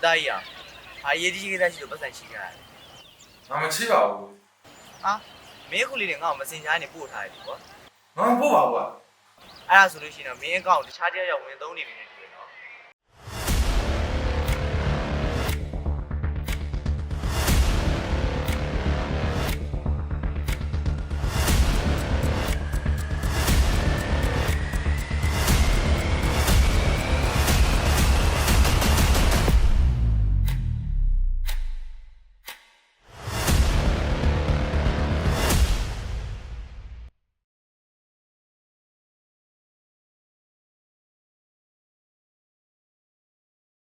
သားကြီးအောင်ဟာရေးကြီးကိစ္စရှိလို့ပတ်စံရှိကြတယ် ငါမချိပါဘူး ဟာမင်းခုလေးတွေငါ့ကိုမစင်ကြားနေပို့ထားတယ်ဒီကွာ ငါမပို့ပါဘူးကွာ အဲ့ဒါဆိုလို့ရှိရင်တော့မင်းအကောင့်တခြားတယောက်ရောက်ဝင်သုံးနေပြီနဲ့တူ